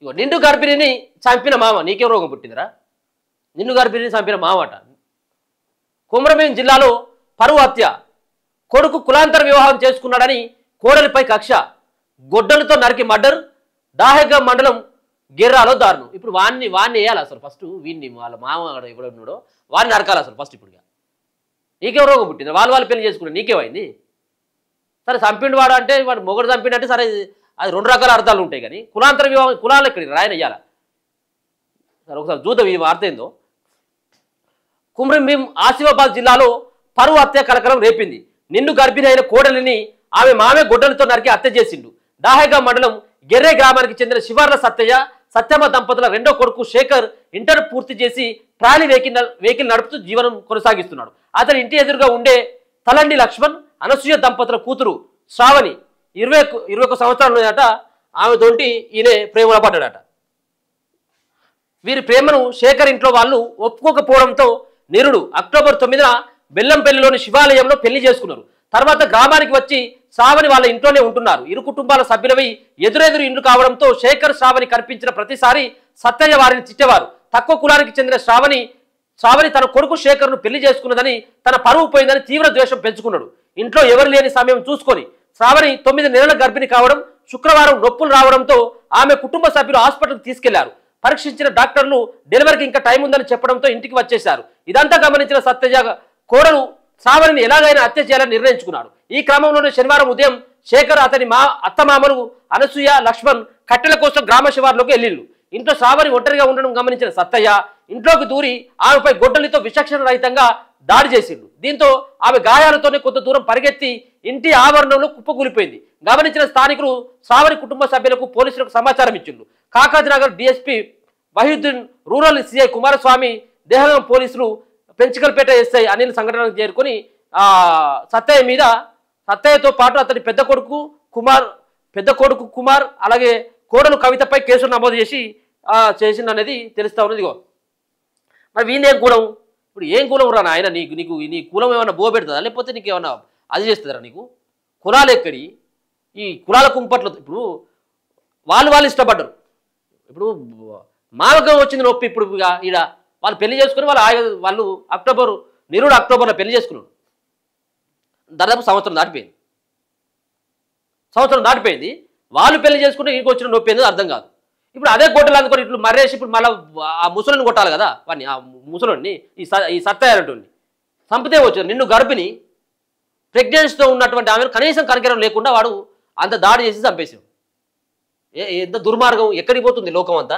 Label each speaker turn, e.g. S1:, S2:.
S1: ఇగో నిండు గర్భిణిని చంపిన మామ నీకేం రోగం పుట్టిందిరా? నిన్ను గర్భిణిని చంపిన మామట. కొమరంభీం జిల్లాలో పరువు హత్య. కొడుకు కులాంతర వివాహం చేసుకున్నాడని కోడలిపై కక్ష. గొడ్డలతో నరికి మర్డర్. దాహెగ మండలం గిర్రాలో దారుణం. ఇప్పుడు వాడిని వేయాలి అసలు ఫస్ట్. వీడిని వాళ్ళ మామ ఎవడున్నాడో వాడిని నరకాలి అసలు ఫస్ట్. ఇప్పుడు నీకేం రోగం పుట్టింది? వాళ్ళు పెళ్లి చేసుకున్నాడు, నీకేమైంది? సరే చంపిండు వాడు అంటే వాడు మొగడు చంపిండు అంటే సరే, అది రెండు రకాల అర్థాలు ఉంటాయి. కానీ కులాంతర వివాహం కులాలు ఎక్కడికి రాయన ఇయ్యాల. సరే ఒకసారి చూద్దాం ఈ వార్త ఏందో. కొమరంభీం ఆసిఫాబాద్ జిల్లాలో పరువు హత్య కలకలం రేపింది. నిండు గర్భిణి అయిన కోడలిని ఆమె మామే గొడ్డలతో నరికి హత్య చేసిండు. దాహెగా మండలం గెర్రే గ్రామానికి చెందిన శివార్ల సత్యమ్మ దంపతుల రెండో కొడుకు శేఖర్ ఇంటర్ పూర్తి చేసి ట్రాలీ వెహికల్ నడుపుతూ జీవనం కొనసాగిస్తున్నాడు. అతని ఇంటి ఎదురుగా ఉండే తలండి లక్ష్మణ్, అనసూయ దంపతుల కూతురు శ్రావణి 21 సంవత్సరాలు ఉన్నాయట. ఆమె తోటి ఈయన ప్రేమలో పడ్డాడట. వీరి ప్రేమను శేఖర్ ఇంట్లో వాళ్ళు ఒప్పుకోకపోవడంతో నిరుడు అక్టోబర్ 9న బెల్లంపల్లిలోని శివాలయంలో పెళ్లి చేసుకున్నారు. తర్వాత గ్రామానికి వచ్చి శ్రావణి వాళ్ళ ఇంట్లోనే ఉంటున్నారు. ఇరు కుటుంబాల సభ్యులవి ఎదురెదురు ఇండ్లు కావడంతో శేఖర్ శ్రావణి కనిపించిన ప్రతిసారి సత్తయ్య వారిని తిట్టేవారు. తక్కువ కులానికి చెందిన శ్రావణి తన కొడుకు శేఖర్ను పెళ్లి చేసుకున్నదని, తన పరువు పోయిందని తీవ్ర ద్వేషం పెంచుకున్నాడు. ఇంట్లో ఎవరు లేని సమయం చూసుకొని శ్రావణి 9 నెలల గర్భిణి కావడం, శుక్రవారం నొప్పులు రావడంతో ఆమె కుటుంబ సభ్యులు హాస్పిటల్కి తీసుకెళ్లారు. పరీక్షించిన డాక్టర్లు డెలివరీకి ఇంకా టైం ఉందని చెప్పడంతో ఇంటికి వచ్చేశారు. ఇదంతా గమనించిన సత్తయ్య కోడలు శ్రావణిని ఎలాగైనా హత్య చేయాలని నిర్ణయించుకున్నాడు. ఈ క్రమంలోనే శనివారం ఉదయం శేఖర్ అతని అత్తమామలు అనసూయ, లక్ష్మణ్ కట్టెల కోసం గ్రామ శివార్లోకి వెళ్ళిళ్ళు. ఇంట్లో శ్రావణి ఒంటరిగా ఉండడం గమనించిన సత్తయ్య ఇంట్లోకి దూరి ఆమెపై గొడ్డలితో విచక్షణ రహితంగా దాడి చేసిండు. దీంతో ఆమె గాయాలతోనే కొంత దూరం పరిగెత్తి ఇంటి ఆవరణంలో కుప్పకూలిపోయింది. గమనించిన స్థానికులు శ్రావణి కుటుంబ సభ్యులకు పోలీసులకు సమాచారం ఇచ్చిండు. కాకాజీనగర్ డిఎస్పీ వహీద్దీన్, రూరల్ సిఐ కుమారస్వామి, దేహగం పోలీసులు, పెంచికల్పేట ఎస్ఐ అనిల్ సంఘటనకు చేరుకొని సత్తయ్యతో పాటు అతని పెద్ద కొడుకు కుమార్ అలాగే కోడలు కవితపై కేసులు నమోదు చేసిందనేది తెలుస్తా ఉన్నది. మరి వీళ్ళేం కులం? ఇప్పుడు ఏం కులం రా ఆయన? నీ కులం ఏమన్నా బో పెడుతుందా, లేకపోతే నీకు ఏమన్నా అది చేస్తుందా? నీకు కులాలు ఎక్కడి? ఈ కులాల కుంపట్లో ఇప్పుడు వాళ్ళు ఇష్టపడ్డారు. ఇప్పుడు మామకం వచ్చింది నొప్పి. ఇప్పుడు ఈడ వాళ్ళు పెళ్లి చేసుకుని వాళ్ళు నిరుడు అక్టోబర్లో పెళ్లి చేసుకున్నాడు. దాదాపు సంవత్సరం దాటిపోయింది. వాళ్ళు పెళ్లి చేసుకుంటే ఇంటికి వచ్చిన నొప్పి ఏందో అర్థం కాదు. ఇప్పుడు అదే గొడ్డలు అనుకోని ఇట్లు మర్రేసి ఇప్పుడు మళ్ళీ ఆ ముసలిని కొట్టాలి కదా. వాడిని ఆ ముసలిని ఈ సత్తయ్యాలంటుంది చంపితే వచ్చారు. నిన్ను గర్భిణి ప్రెగ్నెన్సీతో ఉన్నటువంటి ఆమెను కనీసం కనికరం లేకుండా వాడు అంత దాడి చేసి చంపేసాడు. ఎంత దుర్మార్గం! ఎక్కడికి పోతుంది లోకం అంతా?